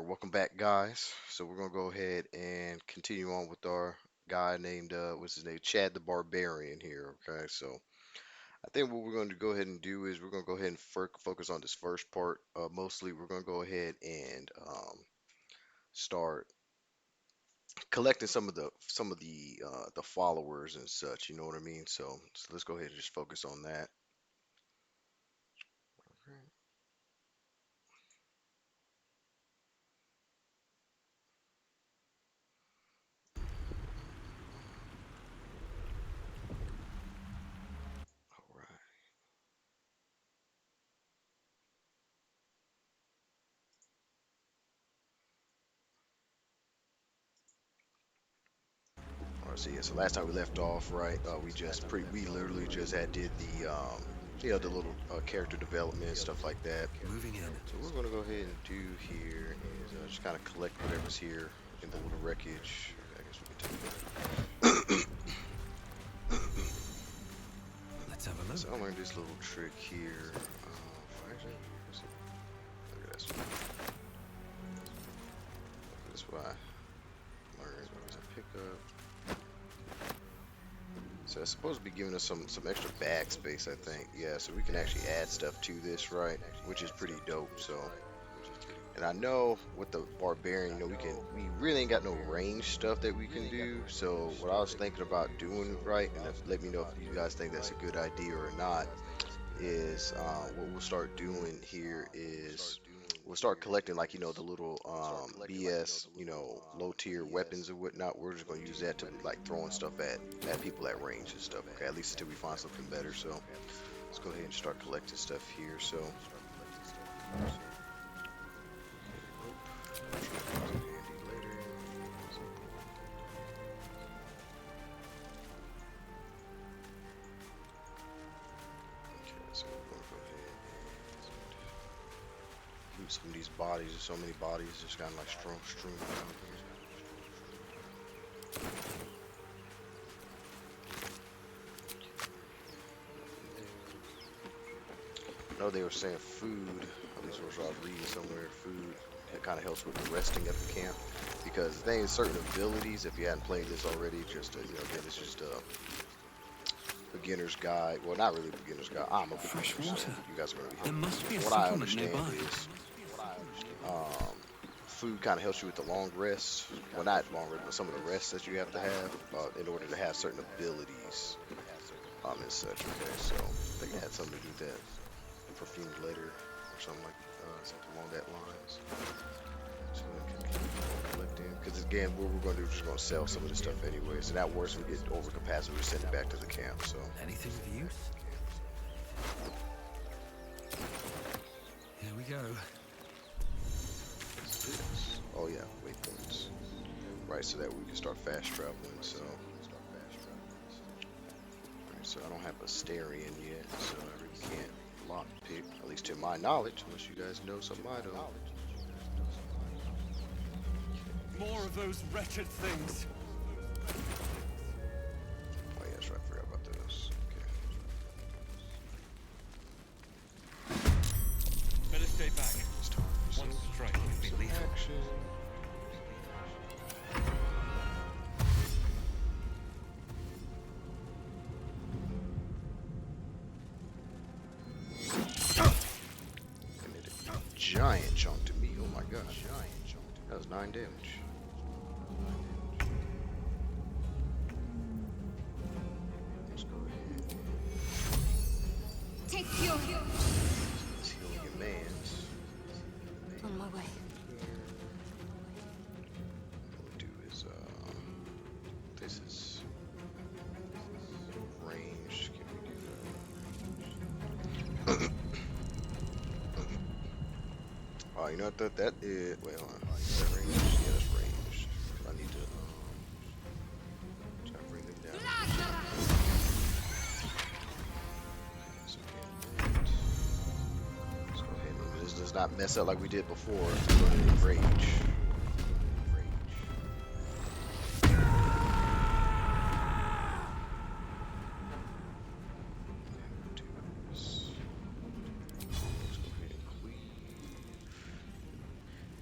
Alright, welcome back, guys. So we're gonna go ahead and continue on with our guy named what's his name? Chad the Barbarian here. Okay, so I think what we're going to go ahead and do is we're going to go ahead and focus on this first part. Mostly, we're going to go ahead and start collecting some of the followers and such. You know what I mean? So let's go ahead and just focus on that. All right. All right. So yeah. So last time we left off, right? We literally just had did the little character development stuff like that. Moving in. So what we're gonna go ahead and do here is just kind of collect whatever's here in the little wreckage. I guess we can take that. Let's have a look. So I learned this little trick here. Actually, look at this. That's what I learned. As a pickup. So it's supposed to be giving us some extra bag space, I think. Yeah, so we can actually add stuff to this, right? Which is pretty dope. So. And I know with the barbarian, we really ain't got no range stuff that we can do. So what I was thinking about doing, right, and let me know if you guys think that's a good idea or not, is what we'll start doing here is we'll start collecting like the little BS low tier weapons and whatnot. We're just gonna use that to like throwing stuff at people at range and stuff. Okay, at least until we find something better. So let's go ahead and start collecting stuff here. So. So we're gonna go ahead and loot some of these bodies. There's so many bodies just kind of like strewn around here. I know they were saying food, at least what I was reading somewhere, food, it kind of helps with the resting at the camp. Because the thing is, certain abilities, if you hadn't played this already, just, again, it's just a beginner's guide. Well, not really beginner's guide. I'm a beginner, Fresh so water. you guys are going to be There helping. must be a What I settlement understand nearby. is food kind of helps you with the long rests. Well, not long rest, but some of the rests that you have to have in order to have certain abilities and such. Okay, so I think I had something to do with that. Perfumed letter or something like something along that lines. So we can keep collecting. Because again, what we're going to do is just going to sell some of this stuff anyways. And that worse, we get over capacity, we send it back to the camp. So Anything of use? Here we go. yes. Oh yeah, waypoints. Right, so that we can start fast traveling. So. Alright, so I don't have a Starion yet, so I really can't lockpick, at least to my knowledge, unless you guys know something I don't. More of those wretched things. Oh yeah, that's right, I forgot about those. Okay. Better stay back. It's time for One some strike would be lethal. action. And it did a giant chunk to me. Oh my god. That was 9 damage. Let's go ahead. Take fuel. Let's heal your mans. On my way. What we'll do is this is range. Can we do that? Oh, you know what that is? Wait, hold on. Is that range? Yeah, that's range. I need to try to bring them down. So let's go ahead and this does not mess up like we did before. We're going to rage.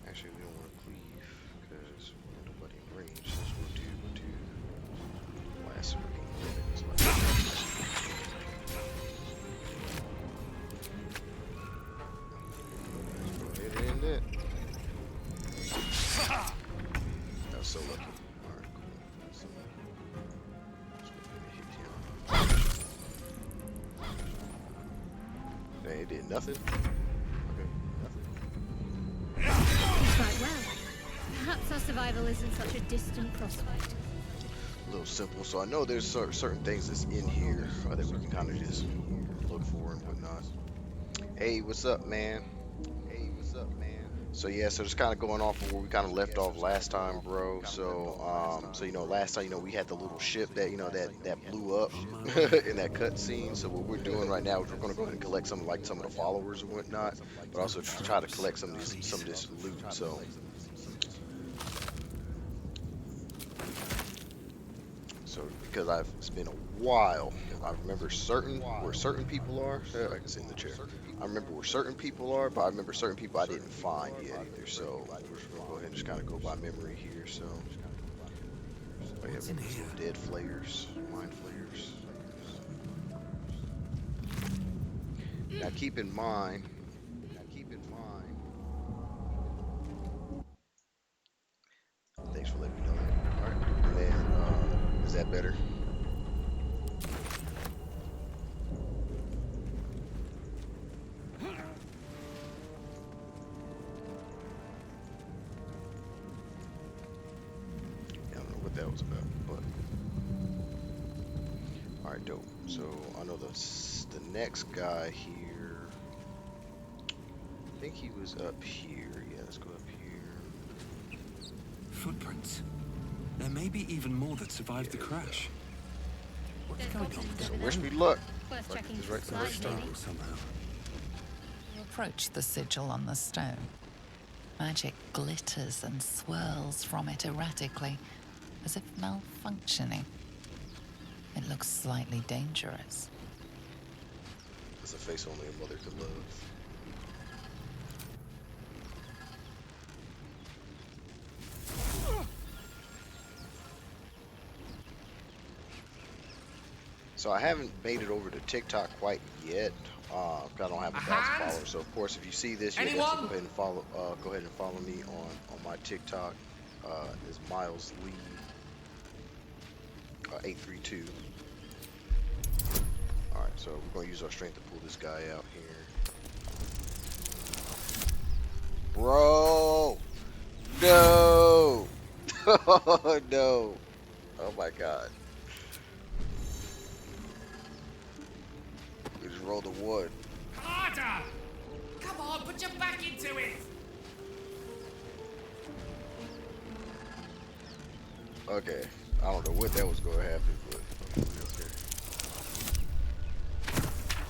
Actually, we don't want to so lucky. Alright, cool. So lucky. Let's go ahead and hit him. Dang, it did nothing. Okay, nothing. Quite well. Perhaps our survival isn't such a distant prospect. A little simple. So I know there's certain things that's in here that we can kind of just look for and whatnot. Hey, what's up, man? Hey, what's up, man? So yeah, so just kind of going off of where we kind of left off last time, bro. So you know, last time, you know, we had the little ship that, you know, that blew up in that cutscene. So what we're doing right now is we're gonna go ahead and collect some of the followers and whatnot, but also try to collect some of this loot. So because it's been a while, I remember where certain people are. I can sit in the chair. I remember where certain people are, but I remember certain people I didn't find yet either. So we're just gonna go ahead and just kind of go by memory here. So we have these little dead flayers, mind flayers. Now keep in mind. Thanks for letting me know that. All right, and then is that better? That was about, but all right, dope. So I know the next guy here, I think he was up here. Yeah, let's go up here. Footprints. There may be even more that survived the crash. What's going on with So wish me luck. Worth checking It's right slide, maybe. somehow? You approach the sigil on the stone. Magic glitters and swirls from it erratically, as if malfunctioning. It looks slightly dangerous. It's a face only a mother could love. So I haven't made it over to TikTok quite yet. I don't have 1,000 followers. So of course, if you see this, you have to go ahead and follow. Go ahead and follow me on my TikTok. Is Miles Lee 832. All right, so we're gonna use our strength to pull this guy out here. Bro, no, oh no, oh my God. We just rolled a 1. Harder! Come on, put your back into it! Okay, I don't know what that was going to happen, but okay.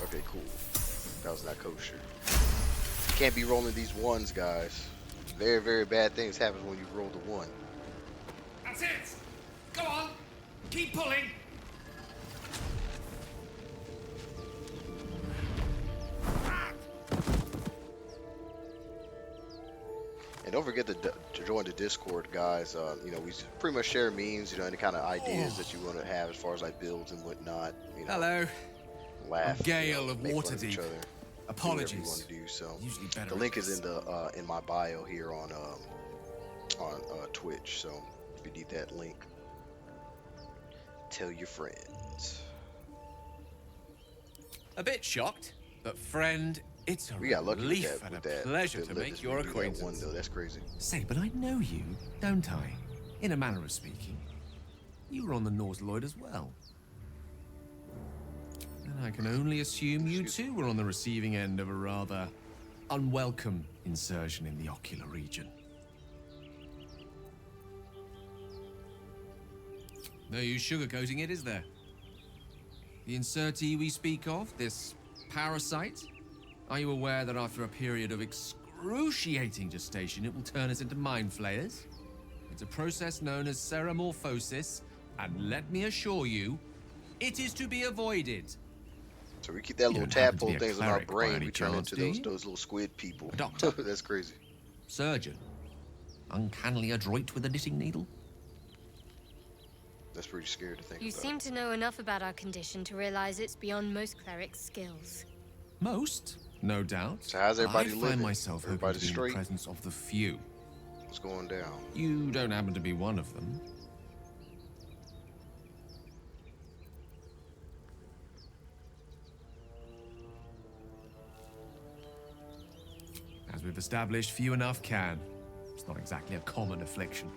Okay, cool. That was not kosher. You can't be rolling these 1s, guys. Very, very bad things happen when you roll the 1. That's it! Go on! Keep pulling! And don't forget to join the Discord, guys. You know, we pretty much share memes, you know, any kind of ideas that you want to have as far as like builds and whatnot. You know, Hello. laugh. Gale you know, of make fun Waterdeep. each other. Apologies. Do whatever you want to do. So Usually better the link at is this. in my bio here on Twitch. So if you need that link, tell your friends. A bit shocked, but friend, it's a We got lucky relief with and that. a pleasure to let make this your redo that 1 acquaintance. though. That's crazy. Say, but I know you, don't I? In a manner of speaking. You were on the Norse Lloyd as well. And I can only assume you too were on the receiving end of a rather unwelcome insertion in the ocular region. No use sugarcoating it, is there? The insertee we speak of, this parasite, are you aware that after a period of excruciating gestation, it will turn us into mind flayers? It's a process known as ceramorphosis, and let me assure you, it is to be avoided. So we keep that little don't happen to tadpole be a things in our cleric by brain. any We turn chance, into do you? those little squid people. A doctor? That's crazy. Surgeon? Uncannily adroit with a knitting needle? That's pretty scary to think You about. seem to know enough about our condition to realize it's beyond most clerics' skills. Most, no doubt. So how's everybody I living? find myself hoping Everybody to be in straight? the presence of the few. What's going down? You don't happen to be one of them. As we've established, few enough can. It's not exactly a common affliction.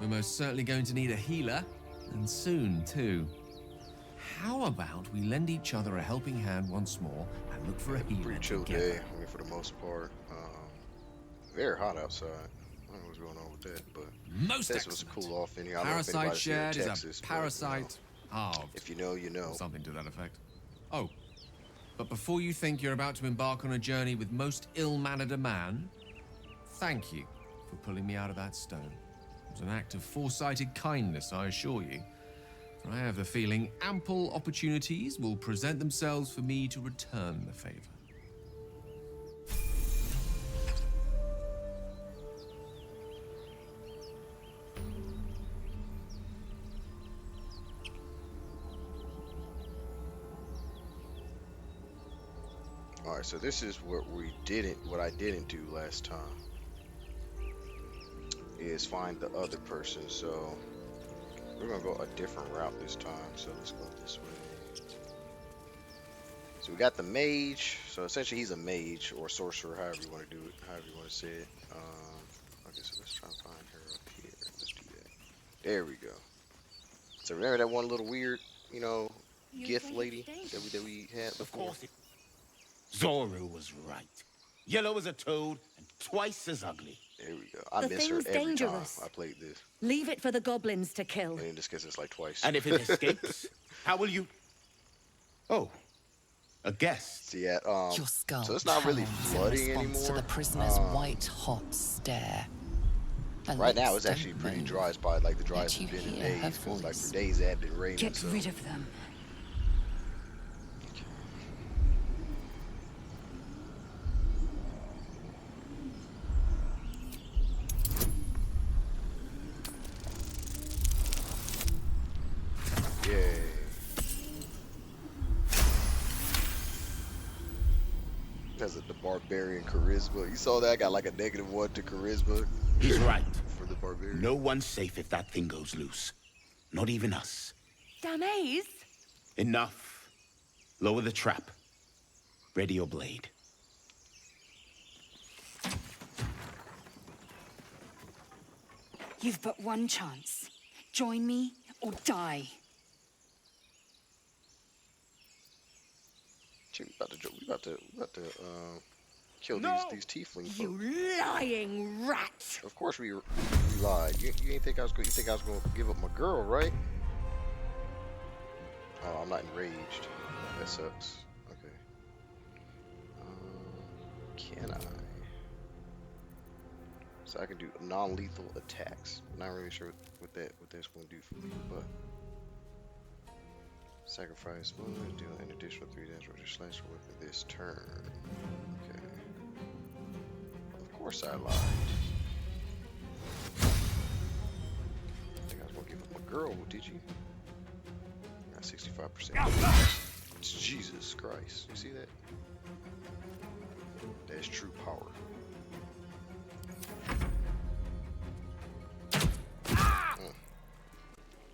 We're most certainly going to need a healer, and soon, too. How about we lend each other a helping hand once more and look for a healer Pretty chill together? day, I mean, for the most part. Very hot outside. I don't know what's going on with that, but Most this was excellent. cool off in here. I don't know if Parasite anybody's here in shared is Texas, a but, parasite halved. if you know, you know. Something to that effect. Oh, but before you think you're about to embark on a journey with most ill-mannered a man, thank you for pulling me out of that stone. It was an act of foresighted kindness, I assure you. For I have the feeling ample opportunities will present themselves for me to return the favor. Alright, so this is what I didn't do last time. Is find the other person, so we're gonna go a different route this time. So let's go this way. So we got the mage. So essentially he's a mage or sorcerer, however you want to do it, however you want to say it. Okay, so let's try and find her up here. Let's do that. There we go. So remember that one little weird, you know, gift lady that we had Of before? course it. Zoru was right. Yellow as a toad and twice as ugly. There we go. I The miss her thing's every dangerous. time I played this. Leave it for the goblins to kill. And in this case, it's like twice. And if it escapes, how will you... Oh, a guest. See, yeah, Your skull so it's not really pounds in flooding response anymore. to the prisoner's white-hot stare. Her Right now, lips it's actually don't pretty move, dry. It's probably like the yet driest you it's been in hear her days. Because like voice. for days, it had been raining. Get so. rid of them. Yay. That's the barbarian charisma. You saw that? I got like a -1 to charisma. He's right. For the barbarian. No one's safe if that thing goes loose. Not even us. Damaze? Enough. Lower the trap. Ready your blade. You've but one chance. Join me or die. Shit, we about to kill these tiefling You folk. lying rat! Of course we lied. You ain't think I was going. You think I was going to give up my girl, right? Oh, I'm not enraged. That sucks. Okay. Can I? So I can do non-lethal attacks. Not really sure what that's going to do for me, but sacrifice one, deal an additional 3 damage with your slasher weapon this turn. Okay. Of course I lied. I think I was going to give up my girl, did you? Got 65%. Jesus Christ. You see that? That is true power.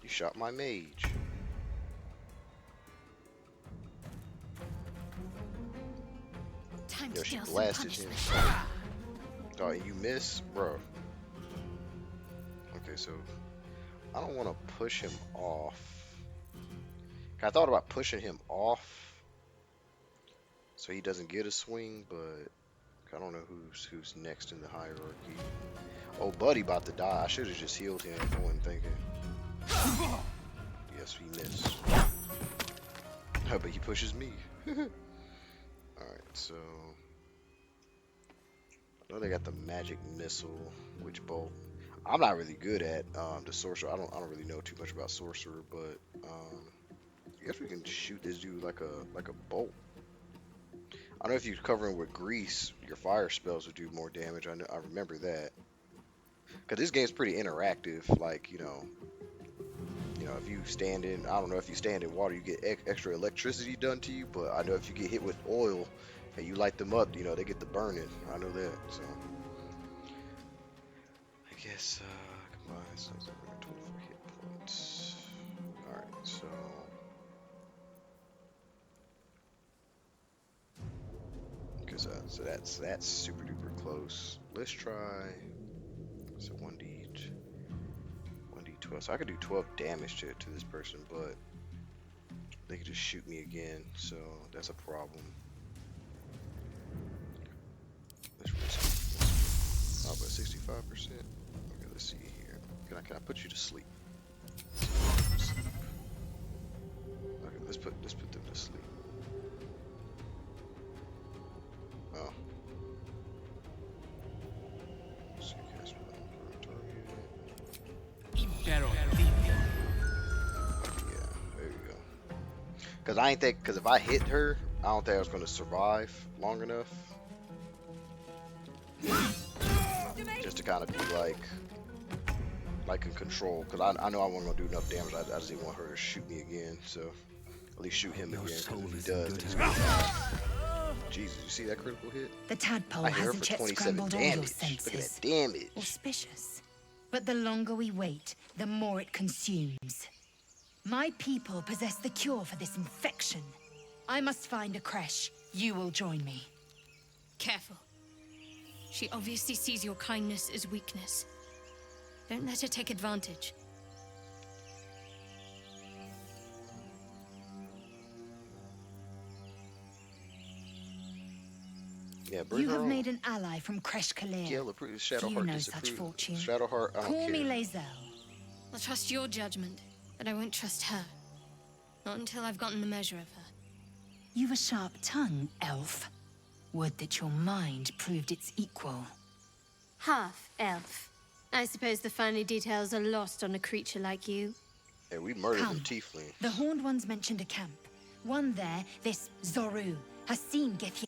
You shot my mage. Time Yo, to she deal some blasted him. punishment. Oh, you miss? Bro. Okay, so I don't want to push him off. I thought about pushing him off so he doesn't get a swing, but I don't know who's next in the hierarchy. Oh, Buddy about to die. I should have just healed him. I wasn't thinking. Yes, he missed. But he pushes me. Alright, so I know they got the magic missile, witch bolt. I'm not really good at the sorcerer. I don't really know too much about sorcerer, but I guess we can shoot this dude like a bolt. I don't know if you're covering with grease, your fire spells would do more damage. I remember that. Cause this game's pretty interactive. Like you know, if you stand in, I don't know if you stand in water, you get extra electricity done to you. But I know if you get hit with oil and you light them up, they get the burning. I know that. So Yes, combined, so 24 hit points. Alright, so. Because so that's super duper close. Let's try. So 1d12. So I could do 12 damage to this person, but they could just shoot me again. So that's a problem. Let's risk. Oh, but 65%. Okay, let's see here. Can I put you to sleep? Okay, let's put them to sleep. Oh. Let's see, cast spell on target. Yeah, there you go. Cause if I hit her, I don't think I was gonna survive long enough. Just to kind of be like in control. Cause I know I wasn't gonna do enough damage. I just didn't want her to shoot me again. So at least shoot him again. Cause if he does, then he's gonna die. Jesus, you see that critical hit? The tadpole I hit her hasn't for yet 27 scrambled all your damage. Look at senses. that damage. Auspicious. But the longer we wait, the more it consumes. My people possess the cure for this infection. I must find a creche. You will join me. Careful. She obviously sees your kindness as weakness. Don't let her take advantage. Yeah, bring You her have on. made an ally from Creche Kalir. Yeah, Shadowheart Few know disapproves. such fortune. Shadowheart, I don't Call care. me Lae'zel. I'll trust your judgment, but I won't trust her. Not until I've gotten the measure of her. You've a sharp tongue, elf. Would that your mind proved its equal. Half elf. I suppose the finer details are lost on a creature like you. Yeah, we murdered Come. them tieflings. The Horned Ones mentioned a camp. One there, this Zoru, has seen Gethia.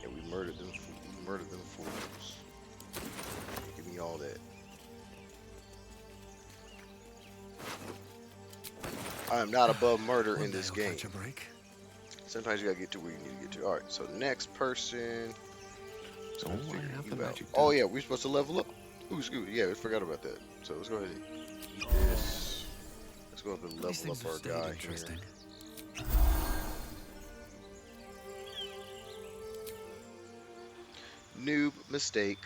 Yeah, we murdered them. We murdered them fools. Give me all that. I am not above murder in this game. Sometimes you gotta get to where you need to get to. All right, so next person. So let's figure you out. Oh yeah, we're supposed to level up. Ooh, excuse me. Yeah, we forgot about that. So let's go ahead and eat this. Let's go up and level up our guy here. Noob mistake.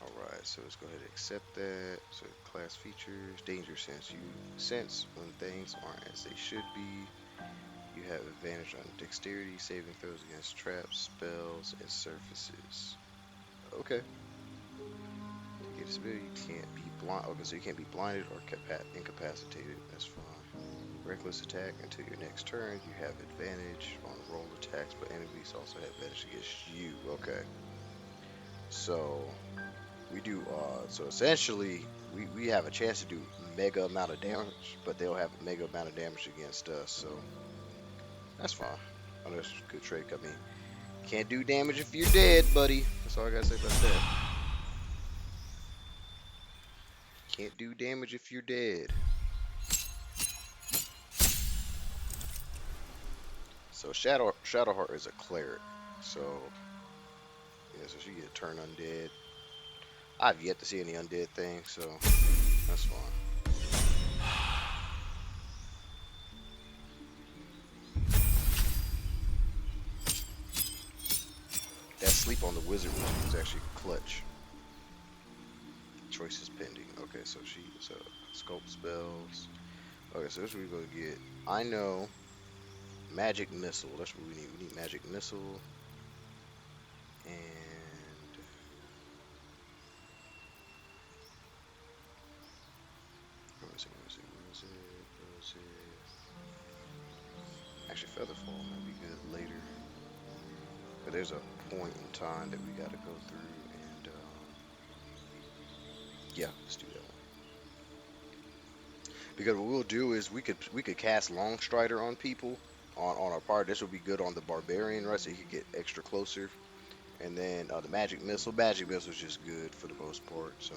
Alright, so let's go ahead and accept that. So class features, danger sense. You sense when things aren't as they should be. You have advantage on dexterity, saving throws against traps, spells, and surfaces. Okay. To get this ability, you can't be blind. Okay, so you can't be blinded or incapacitated. That's fine. Reckless attack until your next turn. You have advantage on roll attacks, but enemies also have advantage against you. Okay. So we do. So essentially, we have a chance to do mega amount of damage, but they'll have a mega amount of damage against us. So that's fine. Oh, that's a good trick. I mean, can't do damage if you're dead, buddy. That's all I gotta say about that. Can't do damage if you're dead. So Shadowheart is a cleric. So yeah, so she get turned undead. I've yet to see any undead things, so that's fine. That sleep on the wizard was actually clutch. Choices pending. Okay, so scope spells. Okay, so this is what we're gonna get. I know magic missile. That's what we need. We need magic missile. And where is it? Actually, Featherfall might be good later. But there's a point in time that we gotta go through, and yeah, let's do that one. Because what we'll do is we could cast Longstrider on people, on our part. This will be good on the barbarian, right? So he could get extra closer. And then the magic missile. Magic missile is just good for the most part. So.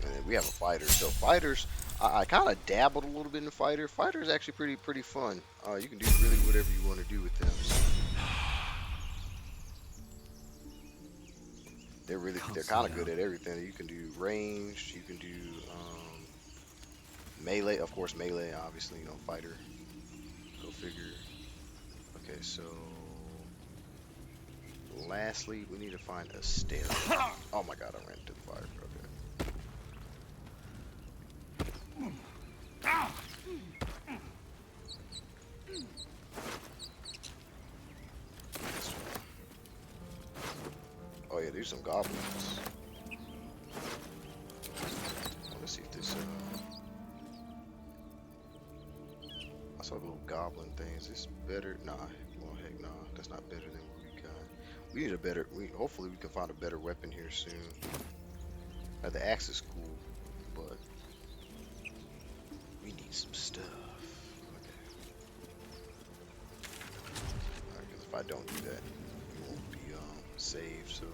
And then we have a fighter. So fighters, I kind of dabbled a little bit in fighter. Fighter is actually pretty fun. You can do really whatever you want to do with them. So. They're kind of good at everything. You can do ranged. You can do melee, of course. Melee, obviously, you know, fighter. Go figure. Okay, so lastly, we need to find a stair. Oh my God, I ran into the fire. Okay. Oh yeah, there's some goblins. Let's see if this. I saw little goblin things. Is this better? Nah. Well, heck, nah. That's not better than what we got. We need a better. Hopefully we can find a better weapon here soon. The axe is cool, but we need some stuff. Okay. Alright, because if I don't do that, it won't be saved. So.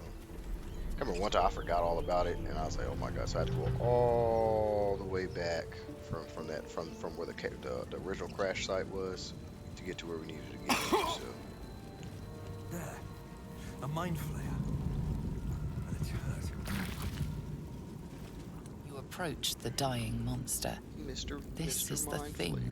I remember one time I forgot all about it, and I was like, "Oh my God!" So I had to go all the way back from where the original crash site was to get to where we needed to get to. So There. A mind flayer. And it's hurt. You approach the dying monster. This is the Mind thing. Flayer.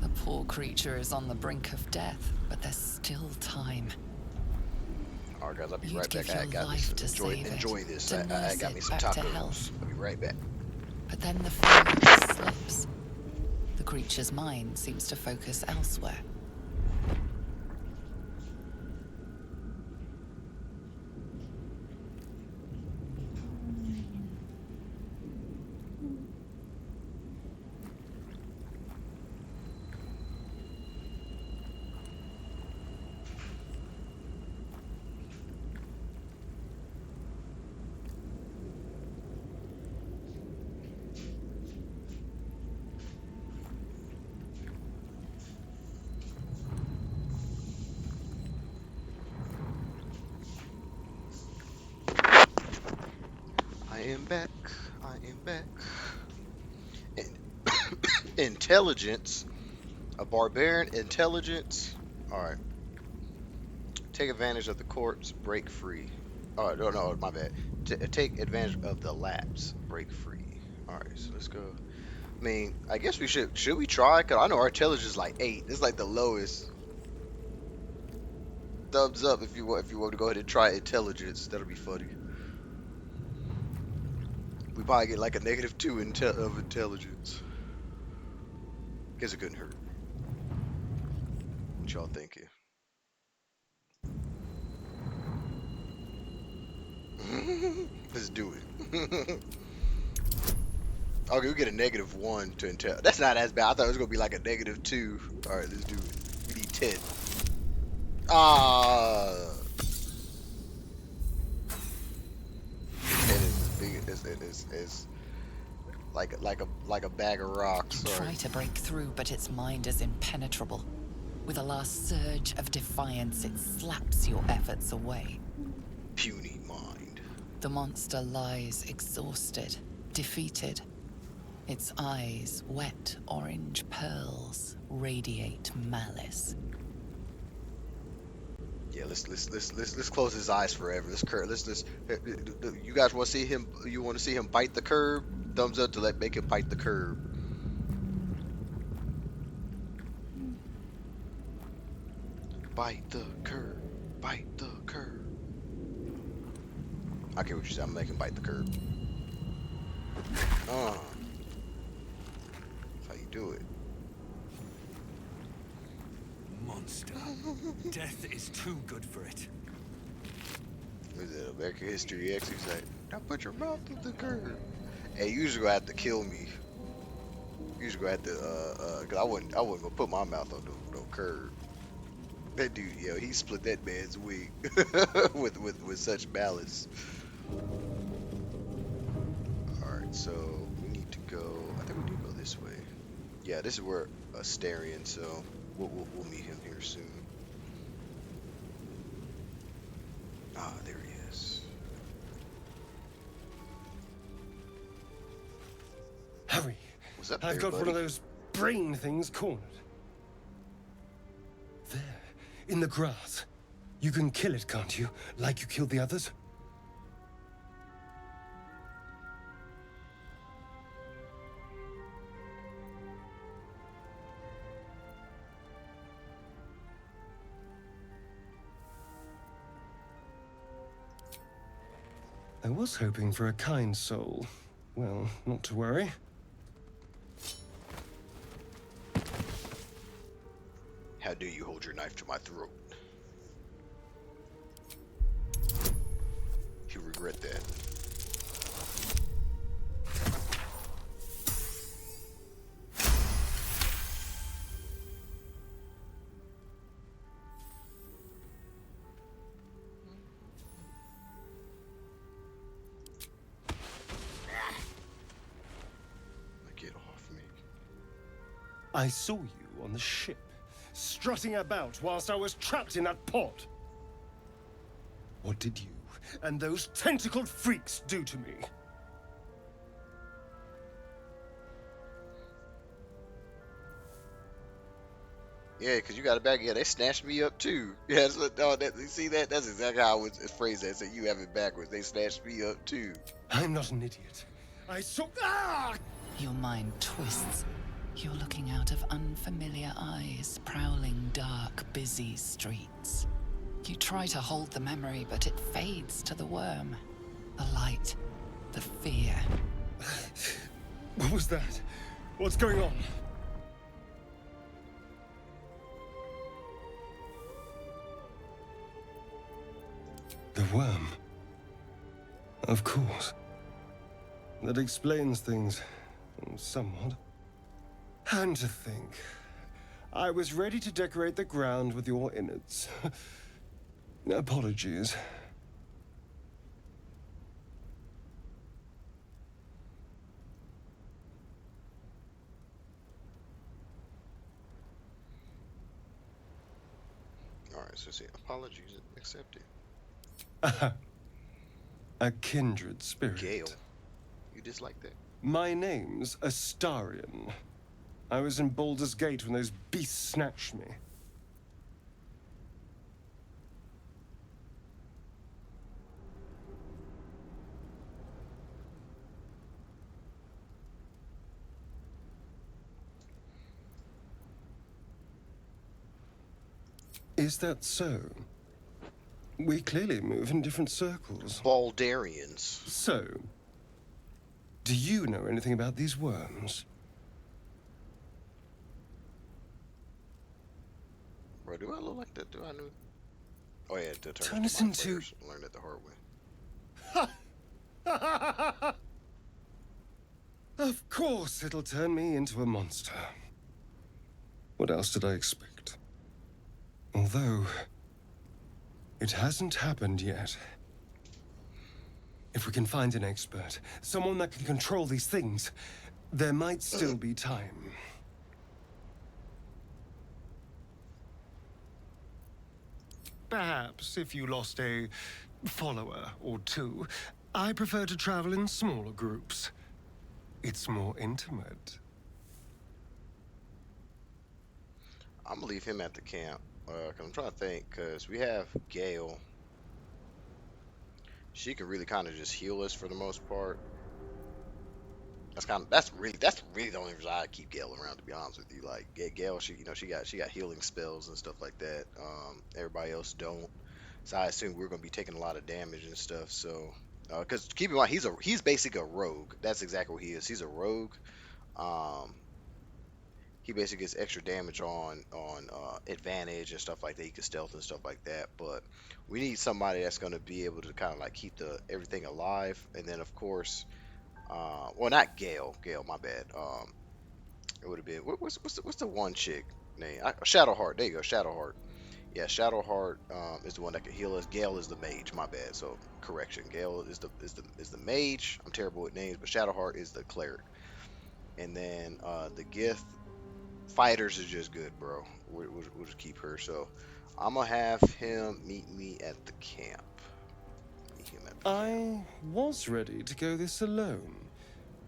The poor creature is on the brink of death, but there's still time. Alright, guys, I'll be You'd right give back. I your got life this. to save Enjoy it, this. to I nurse got me it some back to tacos. health. I'll be right back. But then the focus slips. The creature's mind seems to focus elsewhere. I am back. I am back. Intelligence. A barbarian intelligence. Alright. Take advantage of the corpse. Break free. Oh, no, my bad. Take advantage of the lapse. Break free. Alright, so let's go. I mean, I guess we should we try? Because I know our intelligence is like 8. It's like the lowest. Thumbs up if you want to go ahead and try intelligence. That'll be funny. We probably get like a -2 of intelligence. Guess it couldn't hurt. What y'all thinking? Let's do it. Okay, we get a -1 to intel. That's not as bad. I thought it was gonna be like a -2. All right, let's do it. We need 10. Ah. 10 is as big as it is like a bag of rocks. You try to break through, but its mind is impenetrable. With a last surge of defiance, it slaps your efforts away. Puny mind. The monster lies exhausted, defeated. Its eyes, wet orange pearls, radiate malice. Yeah, let's close his eyes forever. You guys want to see him? You want to see him bite the curb? Thumbs up to make him bite the curb. Bite the curb. Bite the curb. I get what you said. I'm making bite the curb. That's how you do it. Monster. Death is too good for it. Was it American History X? He's like, now put your mouth to the curb. Hey, you usually gonna have to kill me. You usually gonna have to, cause I wasn't gonna put my mouth on no curb. That dude, yo, he split that man's wig with such malice. Alright, so we need to go, I think we do go this way. Yeah, this is where Astarion, so we'll meet him here soon. Ah, there he is. Hurry! What's up I've there, got one buddy? of those brain things cornered. There, in the grass. You can kill it, can't you? Like you killed the others? I was hoping for a kind soul. Well, not to worry. How dare you hold your knife to my throat? He'll regret that. Get off me. I saw you on the ship, strutting about whilst I was trapped in that pod. What did you and those tentacled freaks do to me? Yeah, because you got it back. Yeah, they snatched me up too. Yeah, that's what, no, you see that? That's exactly how I would phrase that. Say you have it backwards. They snatched me up too. I'm not an idiot. I saw. Ah! Your mind twists. You're looking out of unfamiliar eyes, prowling dark, busy streets. You try to hold the memory, but it fades to the worm. The light, the fear. What was that? What's going on? The worm. Of course. That explains things, somewhat. And to think, I was ready to decorate the ground with your innards. Apologies. Alright, so see, apologies accepted. A kindred spirit. Gale, you dislike that? My name's Astarion. I was in Baldur's Gate when those beasts snatched me. Is that so? We clearly move in different circles. Baldarians. So, do you know anything about these worms? Bro, do I look like that? Do I know? Oh yeah, to Turn us into... Learn it the hard way. Of course it'll turn me into a monster. What else did I expect? Although, it hasn't happened yet. If we can find an expert, someone that can control these things, there might still be time. Perhaps if you lost a follower or two, I prefer to travel in smaller groups. It's more intimate. I'm gonna leave him at the camp. Cause I'm trying to think, cause we have Gale. She can really kind of just heal us for the most part. That's really the only reason I keep Gale around, to be honest with you. Like Gale, she got healing spells and stuff like that. Everybody else don't. So I assume we're gonna be taking a lot of damage and stuff. So, cause keep in mind he's basically a rogue. That's exactly what he is. He's a rogue. he basically gets extra damage on advantage and stuff like that. He can stealth and stuff like that. But we need somebody that's going to be able to kind of like keep the everything alive. And then of course, well, not Gale. Gale, my bad. It would have been what's the one chick name? Shadowheart. There you go, Shadowheart. Yeah, Shadowheart is the one that can heal us. Gale is the mage. My bad. So correction. Gale is the mage. I'm terrible with names, but Shadowheart is the cleric. And then the Gith fighters is just good, bro. We'll just keep her. So I'm gonna have him meet me at the camp. Meet him at the camp. I was ready to go this alone,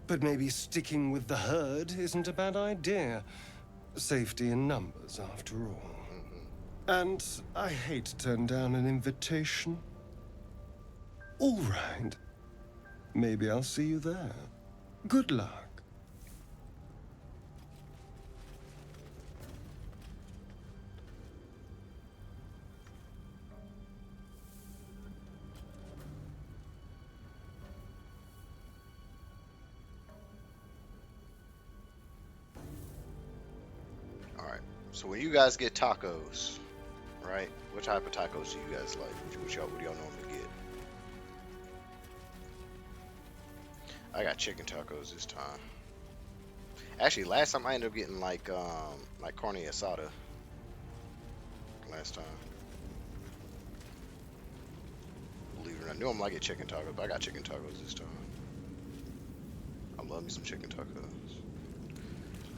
but maybe sticking with the herd isn't a bad idea. Safety in numbers, after all. And I hate to turn down an invitation. All right. Maybe I'll see you there. Good luck. All right. So when you guys get tacos, right? What type of tacos do you guys like? What y'all normally get? I got chicken tacos this time. Actually, last time I ended up getting like carne asada. Last time. Believe it or not, I knew I'm like get chicken tacos, but I got chicken tacos this time. I love me some chicken tacos.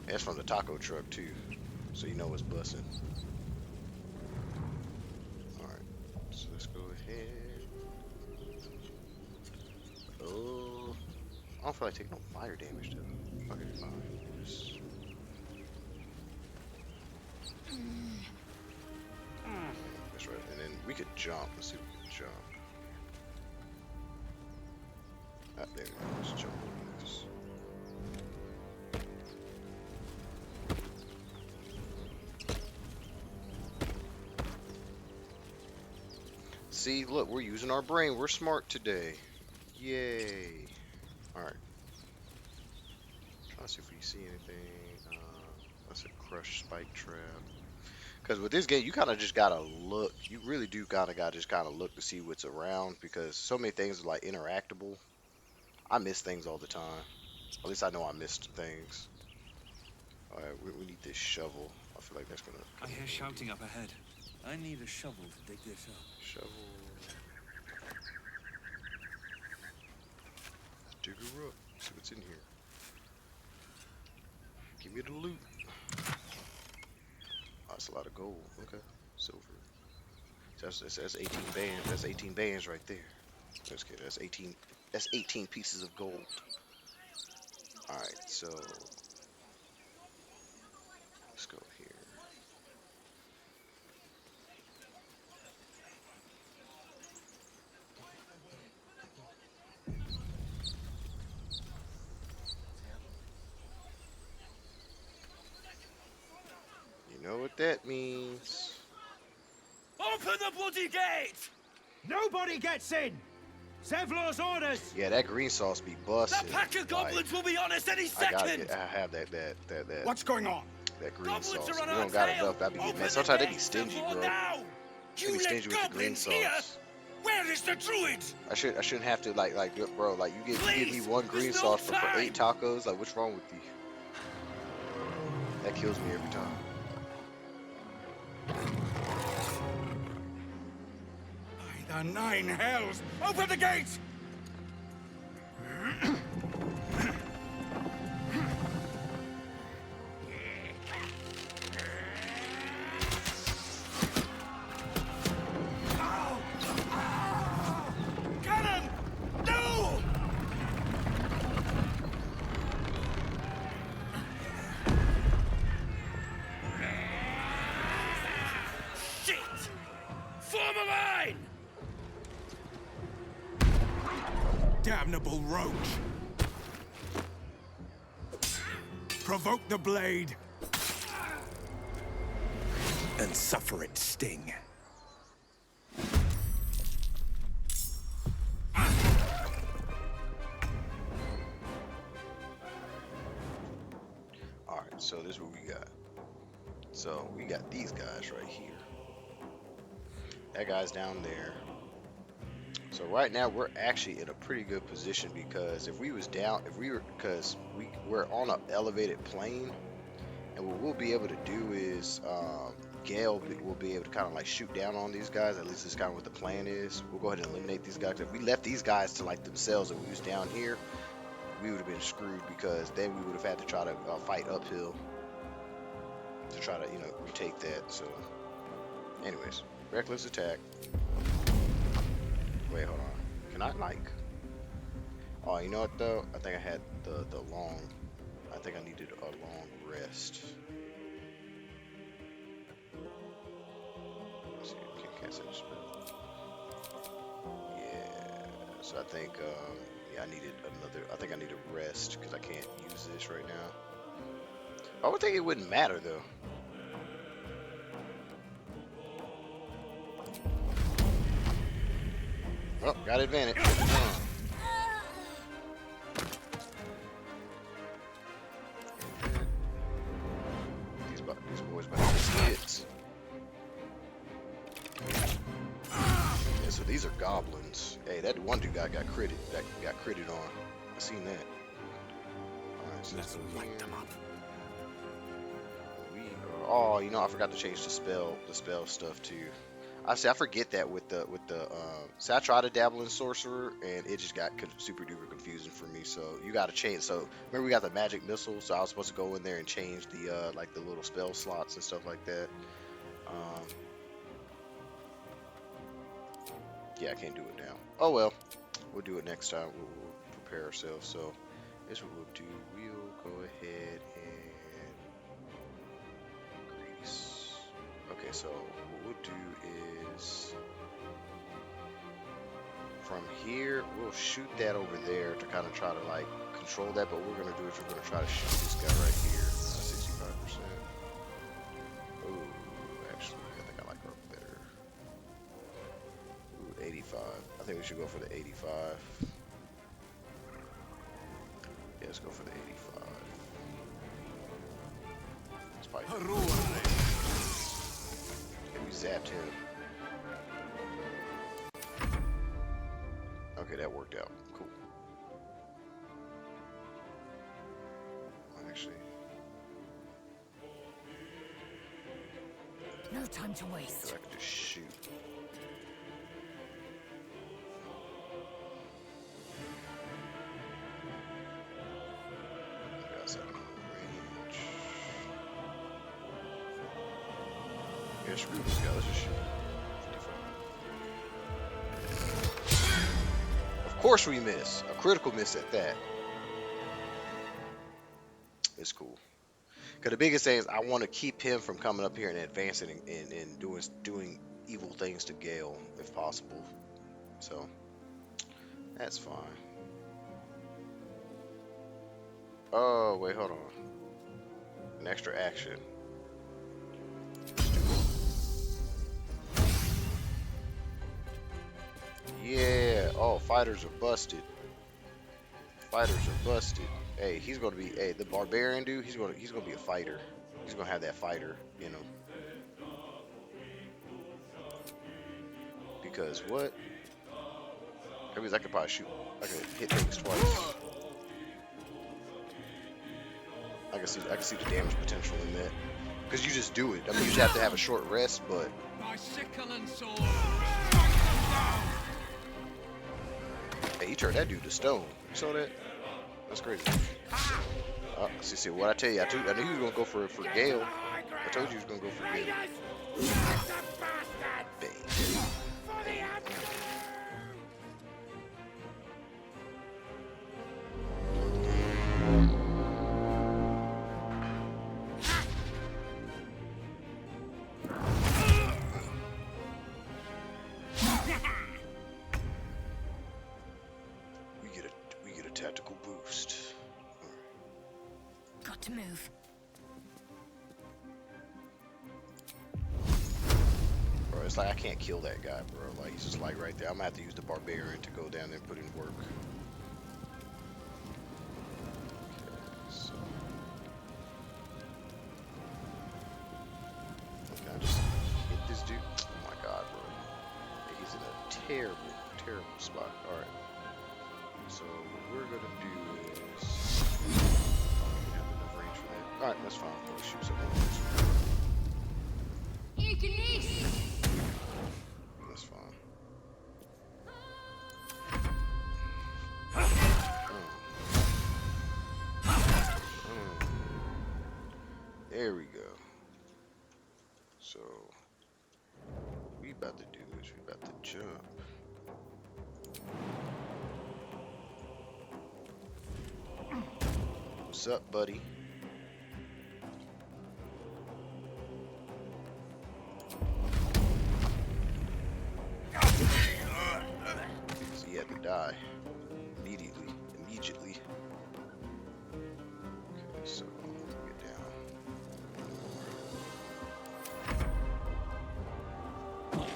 That's from the taco truck too, so you know it's busting. Alright, so let's go ahead. Oh, I don't feel like taking no fire damage though. Okay, fine. Just... That's right, and then we could jump. Let's see if we can jump. Ah, there we go. Let's jump on this. See, look, we're using our brain. We're smart today. Yay. Alright. Let's see if we see anything. That's a crush spike trap. Because with this game, you kind of just gotta look. You really do gotta just look to see what's around, because so many things are like interactable. I miss things all the time. At least I know I missed things. Alright, we need this shovel. I feel like that's gonna... I hear shouting up ahead. I need a shovel to dig this up. Shovel. Dig her up. See what's in here. Give me the loot. Oh, that's a lot of gold. Okay. Silver. That's 18 bands. That's 18 bands right there. Just kidding. That's 18. That's 18 pieces of gold. All right. So let's go here. You know what that means. Open the bloody gate! Nobody gets in! Zevlor's orders! Yeah, that green sauce be busting. The pack of goblins will be on us any second! I have that. What's going on? That green Goblins sauce. are We on our don't got tail. enough. I be getting, Open man. the Sometimes they be gates, stingy, Zevlor, bro. now! They You be let stingy with the green goblins here! sauce. Where is the druid? I shouldn't have to like bro. Like you give me Please, one green there's no sauce for 8 time. tacos. Like what's wrong with you? That kills me every time. By the 9 hells! Open the gate! Cannon! No! Shit! Form a line! Damnable roach! Provoke the blade! And suffer its sting. Alright, so this is what we got. So we got these guys right here. That guy's down there. So right now we're actually in a pretty good position because if we was down, because we're on an elevated plane, and what we'll be able to do is Gale will be able to kind of like shoot down on these guys. At least that's kind of what the plan is. We'll go ahead and eliminate these guys. If we left these guys to like themselves and we was down here, we would have been screwed because then we would have had to try to fight uphill to try to, you know, retake that. So anyways, reckless attack. Wait, hold on. Can I like? Oh, you know what though? I think I had the long. I think I needed a long rest. Let's see, can't say the spell. Yeah. So I think yeah, I needed another. I think I need a rest because I can't use this right now. I would think it wouldn't matter though. Oh, got advantage. These boys about to get hits. Yeah, so these are goblins. Hey, that one dude got critted. That got critted on. I seen that. Alright, so let's light them up. We are, oh, you know, I forgot to change the spell stuff too. I forget that with the so I tried to dabble in sorcerer and it just got super duper confusing for me. So you got to change. So remember we got the magic missile, so I was supposed to go in there and change the like the little spell slots and stuff like that. Yeah, I can't do it now. Oh well, we'll do it next time. We'll prepare ourselves. So this is what we'll do. We'll go ahead and grease. Okay, so what we'll do is from here we'll shoot that over there to kind of try to like control that, but what we're gonna do is we're gonna try to shoot this guy right here. 65%. Oh, actually, I think I like her better. Ooh, 85. I think we should go for the 85. Yeah, let's go for the 85. Let's probably we zapped him. Okay, that worked out. Cool. Actually, no time to waste. I could just shoot. Got something in range. Yeah, screw this guy. Let's just shoot. 55. Of course we miss. A critical miss at that. It's cool. Because the biggest thing is I want to keep him from coming up here and advancing and doing evil things to Gale if possible. So that's fine. Oh wait, hold on. An extra action. Yeah. Oh, fighters are busted. Fighters are busted. Hey, he's gonna be. Hey, the barbarian dude. He's gonna be a fighter. He's gonna have that fighter in him. Because what? That means I could probably shoot. I could hit things twice. I can see the damage potential in that. Because you just do it. I mean, you just have to have a short rest, but. My sickle and sword. Hey, he turned that dude to stone. You saw that? That's crazy. See what I tell you? I knew he was gonna go for Gale. I told you he was gonna go for Gale. Bang. We get a tactical boost. Got to move. Bro, it's like I can't kill that guy, bro. Like he's just like right there. I'm gonna have to use the barbarian to go down there and put in work. Okay, so terrible, terrible spot. Alright. So what we're gonna do is we don't have enough range for that. Alright, that's fine. We'll shoot something else. That's fine. There we go. So we about to do is we about to jump. What's up, buddy? So he had to die immediately. Okay, so get down.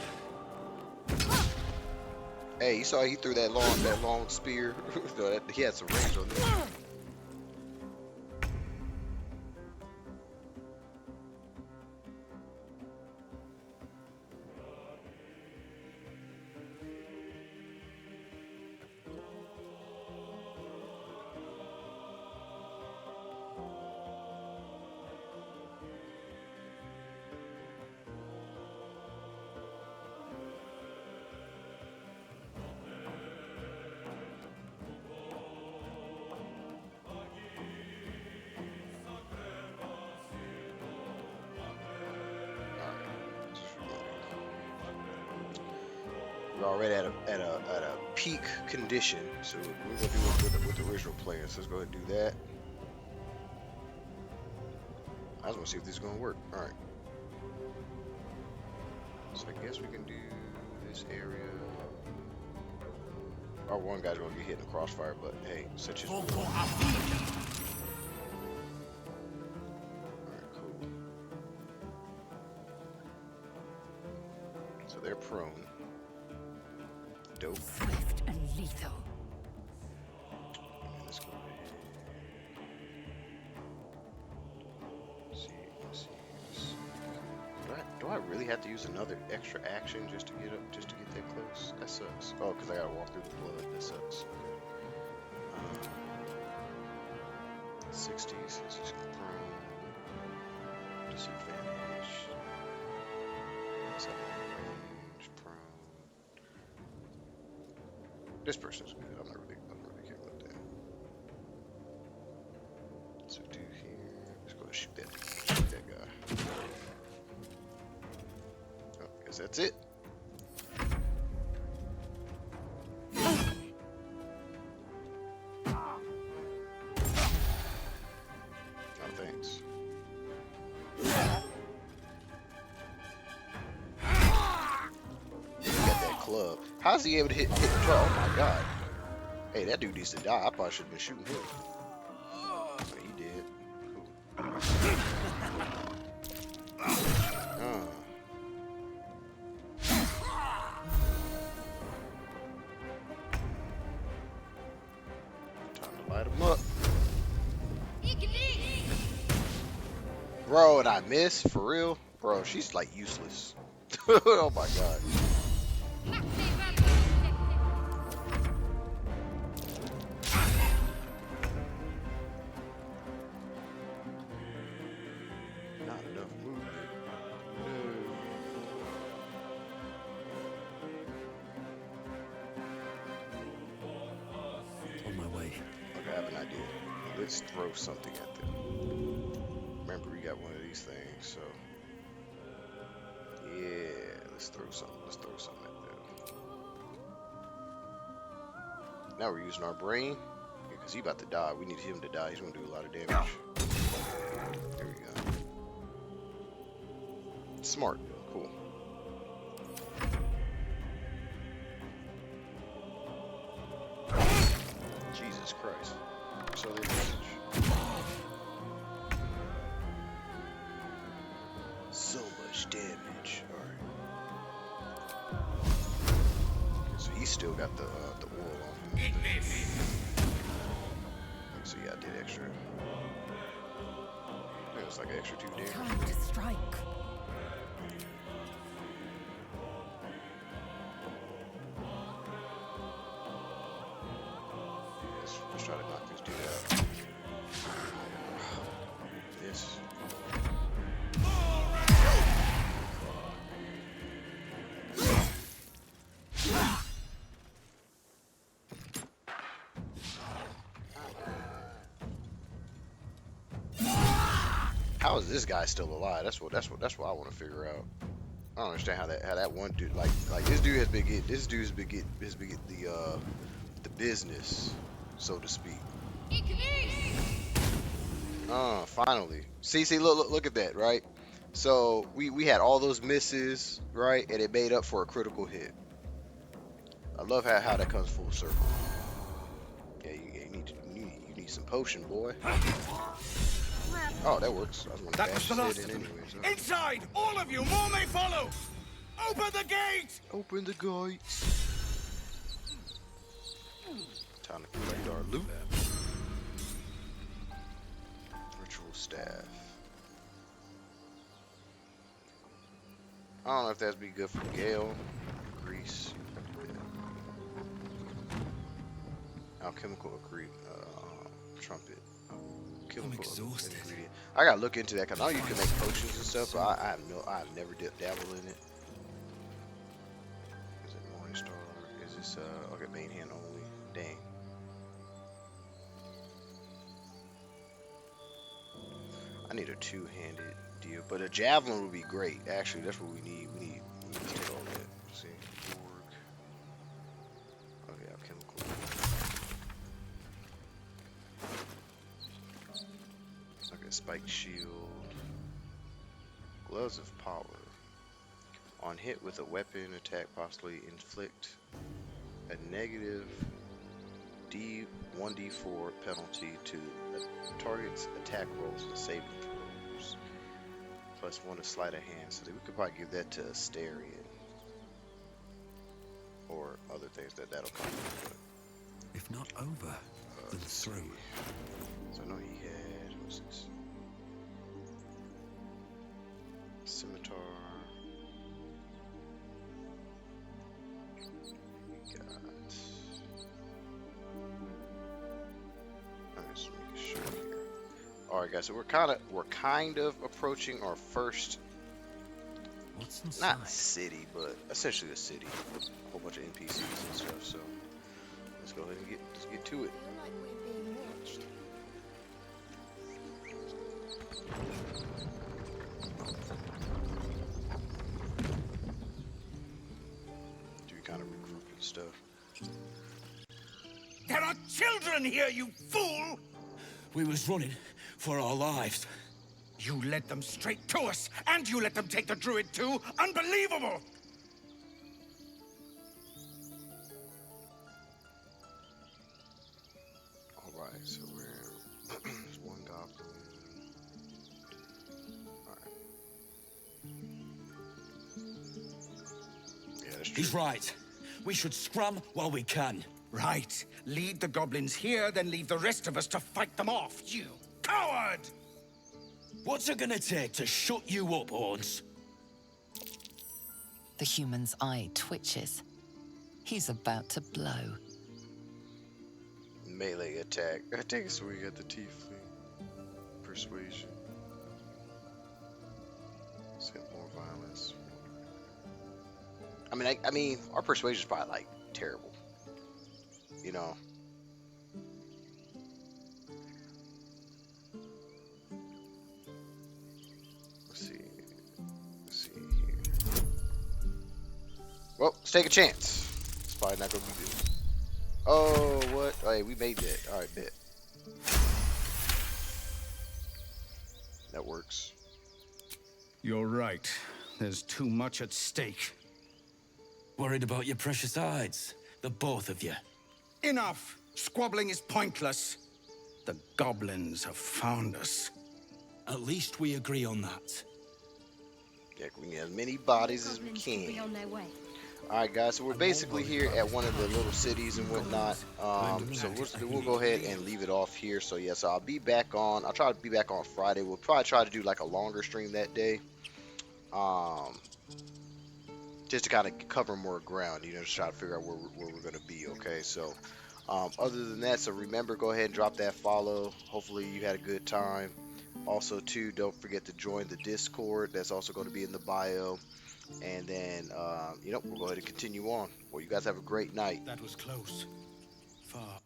Hey, you saw he threw that long spear. No, he had some range on this. We're already at a peak condition, so we're gonna do it with the original plan. So let's go ahead and do that. I just want to see if this is gonna work. All right. So I guess we can do this area. Our one guy's gonna get hit in the crossfire, but hey, such is. All right, cool. So they're prone. Dope. Swift and lethal. Let's go ahead. See. Do I really have to use another extra action just to get that close? That sucks. Oh, because I gotta walk through the blood. That sucks. 60, since he's prone. Disadvantage. Let's have range, prone. This person's good. I'm not really care about that. So do here. Let's go and shoot that guy. Oh, I guess that's it. Oh, thanks. Club. How's he able to hit the draw? Oh my god. Hey, that dude needs to die. I probably should have been shooting him. Oh, he did. Cool. Time to light him up. Bro, and I missed? For real? Bro, she's like useless. Oh my god. Let's throw something at them. Remember, we got one of these things, so yeah, let's throw something at them. Now we're using our brain because he's about to die. We need him to die. He's gonna do a lot of damage. There we go. Smart. Cool. Jesus Christ. So they damage. So much damage. Alright. Okay, so he's still got the oil on him. So yeah, I did extra. It was like an extra 2 damage. Time to strike. How is this guy still alive? That's what I want to figure out. I don't understand how that one dude like this dude has been getting the business, so to speak. Finally. See, look at that, right? So we had all those misses, right, and it made up for a critical hit. I love how that comes full circle. Yeah, you need some potion, boy. Oh, that works. I was gonna bash his head in anyways. Huh? Inside! All of you! More may follow! Open the gate! Open the gates. Time to collect our loot. Ritual staff. I don't know if that'd be good for Gale. Grease. Alchemical agree. Trumpet. I'm exhausted. Ingredient. I gotta look into that because I know you can make potions and stuff, but I've never dabbled in it. Is it Morningstar? Is this okay? Main hand only. Dang. I need a two-handed deal, but a javelin would be great. Actually, that's what we need. We need to take all that. Let's see. Org. Okay, alchemical. Okay, spiked shield. Gloves of power. On hit with a weapon attack, possibly inflict a negative 1d4 penalty to a target's attack rolls and saving throws. +1 to sleight of hand. So we could probably give that to Asterion. Or other things that'll come with it. If not over, then through. So I know he had, what's this? Scimitar. We got. I'm just making sure here. All right, guys. So we're kind of approaching our first, What's inside? not city, but essentially a city with a whole bunch of NPCs and stuff. So let's go ahead and get to it. Do we kind of regroup and stuff? There are children here, you fool! We was running for our lives. You led them straight to us, and you let them take the druid too? Unbelievable! Alright, so there's one goblin. Alright. Yeah, that's true. He's right. We should scrum while we can. Right. Lead the goblins here, then leave the rest of us to fight them off, you coward! What's it gonna take to shut you up, Horns? The human's eye twitches. He's about to blow. Melee attack. I take a swing at the tiefling. Persuasion. Set more violence. I mean, our persuasion is probably like terrible. You know. Let's see here. Well, let's take a chance. It's probably not gonna be good. Oh, what? Oh, hey, we made that. All right, bet. That works. You're right. There's too much at stake. Worried about your precious hides, the both of you. Enough! Squabbling is pointless. The goblins have found us. At least we agree on that. Yeah, we need as many bodies as we Goblins will be can. on their way. Alright guys, so we're basically here at one of the little cities and whatnot. So we'll go ahead and leave it off here. So yeah, so I'll be back on. I'll try to be back on Friday. We'll probably try to do like a longer stream that day. Just to kind of cover more ground, you know, just try to figure out where we're going to be, okay? So other than that, so remember, go ahead and drop that follow. Hopefully you had a good time. Also too, don't forget to join the Discord. That's also going to be in the bio. And then, you know, we'll go ahead and continue on. Well, you guys have a great night. That was close. Far.